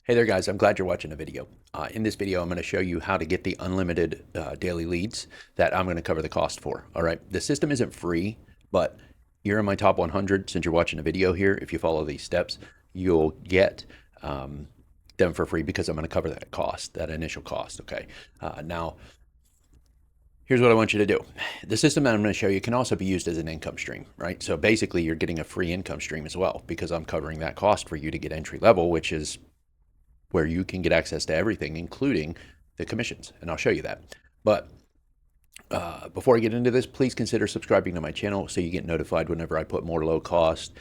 Hey there guys, I'm glad you're watching the video. In this video, I'm going to show you how to get the unlimited daily leads that I'm going to cover the cost for. All right, the system isn't free, but you're in my top 100 since you're watching the video here. If you follow these steps, you'll get them for free because I'm going to cover that cost, that initial cost. Okay, now here's what I want you to do. The system that I'm going to show you can also be used as an income stream, right? So basically, you're getting a free income stream as well because I'm covering that cost for you to get entry level, which is where you can get access to everything, including the commissions. And I'll show you that. But before I get into this, please consider subscribing to my channel so you get notified whenever I put more low cost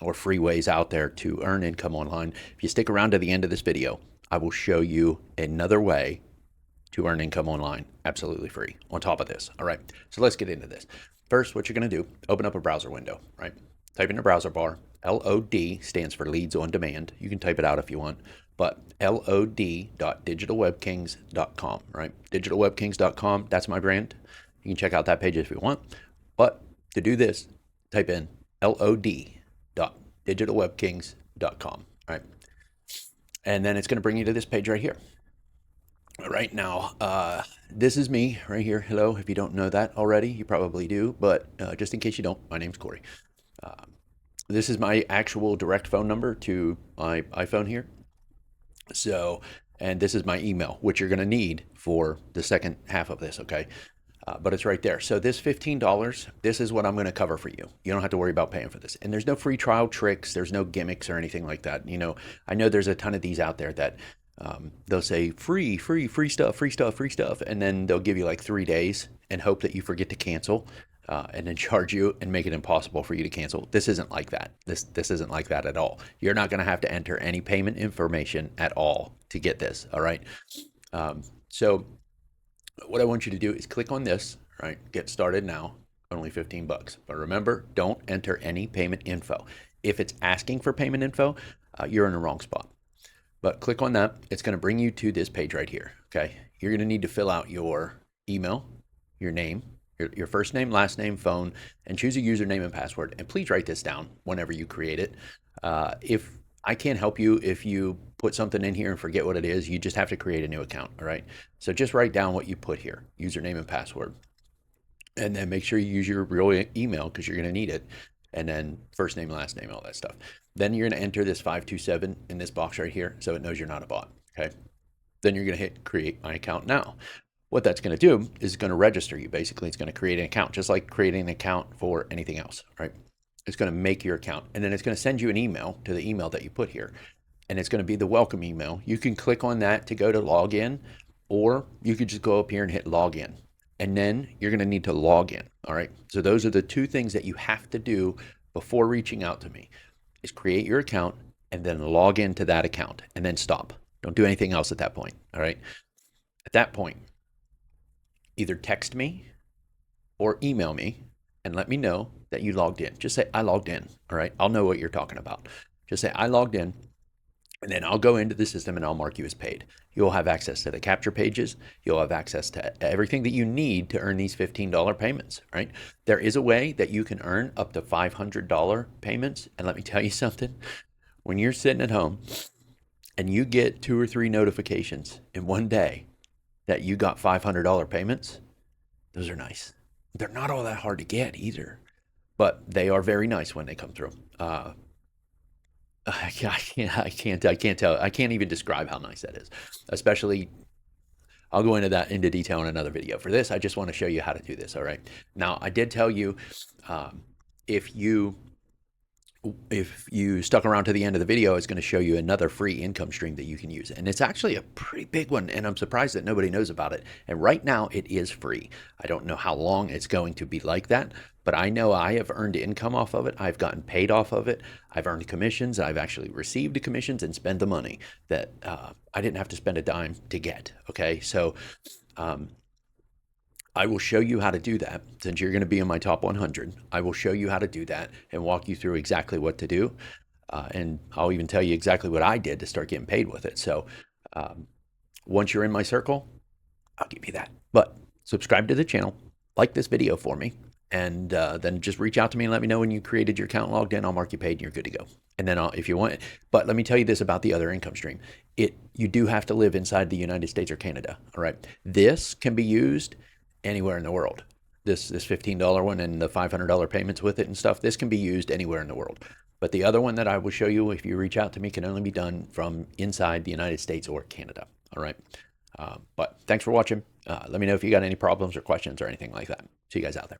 or free ways out there to earn income online. If you stick around to the end of this video, I will show you another way to earn income online absolutely free on top of this. All right, so let's get into this. First, what you're going to do, open up a browser window, right? Type in the browser bar. LOD stands for Leads on Demand. You can type it out if you want, but LOD.digitalwebkings.com, right? Digitalwebkings.com, that's my brand. You can check out that page if you want. But to do this, type in LOD.digitalwebkings.com, right? And then it's going to bring you to this page right here. All right, now, this is me right here. Hello, if you don't know that already, you probably do, but just in case you don't, my name's Cory. This is my actual direct phone number to my iPhone here. So, and this is my email, which you're going to need for the second half of this, okay? But it's right there. So this $15, this is what I'm going to cover for you. You don't have to worry about paying for this. And there's no free trial tricks. There's no gimmicks or anything like that. You know, I know there's a ton of these out there that they'll say free stuff. And then they'll give you like 3 days and hope that you forget to cancel. And then charge you and make it impossible for you to cancel. This isn't like that. This isn't like that at all. You're not going to have to enter any payment information at all to get this. All right. So what I want you to do is click on this. Right. Get started now. Only 15 bucks. But remember, don't enter any payment info. If it's asking for payment info, you're in the wrong spot. But click on that. It's going to bring you to this page right here. Okay. You're going to need to fill out your email, your name, your first name, last name, phone, and choose a username and password. And please write this down whenever you create it. If I can't help you if you put something in here and forget what it is, you just have to create a new account, all right? So just write down what you put here, username and password. And then make sure you use your real email because you're going to need it. And then first name, last name, all that stuff. Then you're going to enter this 527 in this box right here so it knows you're not a bot, okay? Then you're going to hit create my account now. What that's going to do is going to register you. Basically, it's going to create an account, just like creating an account for anything else, right? It's going to make your account, and then it's going to send you an email to the email that you put here, and it's going to be the welcome email. You can click on that to go to login, or you could just go up here and hit login, and then you're going to need to log in, all right? So those are the two things that you have to do before reaching out to me, is create your account and then log into that account, and then stop. Don't do anything else at that point, all right? At that point, either text me or email me and let me know that you logged in. Just say, I logged in, all right? I'll know what you're talking about. Just say, I logged in, and then I'll go into the system and I'll mark you as paid. You'll have access to the capture pages. You'll have access to everything that you need to earn these $15 payments, right? There is a way that you can earn up to $500 payments. And let me tell you something, when you're sitting at home and you get 2 or 3 notifications in one day that you got $500 payments, those are nice. They're not all that hard to get either, but they are very nice when they come through. I can't even describe how nice that is. Especially, I'll go into that into detail in another video. For this, I just want to show you how to do this. All right. Now, I did tell you, if you stuck around to the end of the video, it's going to show you another free income stream that you can use. And it's actually a pretty big one, and I'm surprised that nobody knows about it. And right now, it is free. I don't know how long it's going to be like that, but I know I have earned income off of it. I've gotten paid off of it. I've earned commissions. I've actually received the commissions and spent the money that I didn't have to spend a dime to get, okay? So I will show you how to do that. Since you're going to be in my top 100, I will show you how to do that and walk you through exactly what to do. And I'll even tell you exactly what I did to start getting paid with it. So once you're in my circle, I'll give you that. But subscribe to the channel, like this video for me, And then just reach out to me and let me know when you created your account, logged in. I'll mark you paid, and you're good to go. And then if you want, but let me tell you this about the other income stream. You do have to live inside the United States or Canada. All right. This can be used anywhere in the world. This $15 one and the $500 payments with it and stuff. This can be used anywhere in the world. But the other one that I will show you, if you reach out to me, can only be done from inside the United States or Canada. All right. But thanks for watching. Let me know if you got any problems or questions or anything like that. See you guys out there.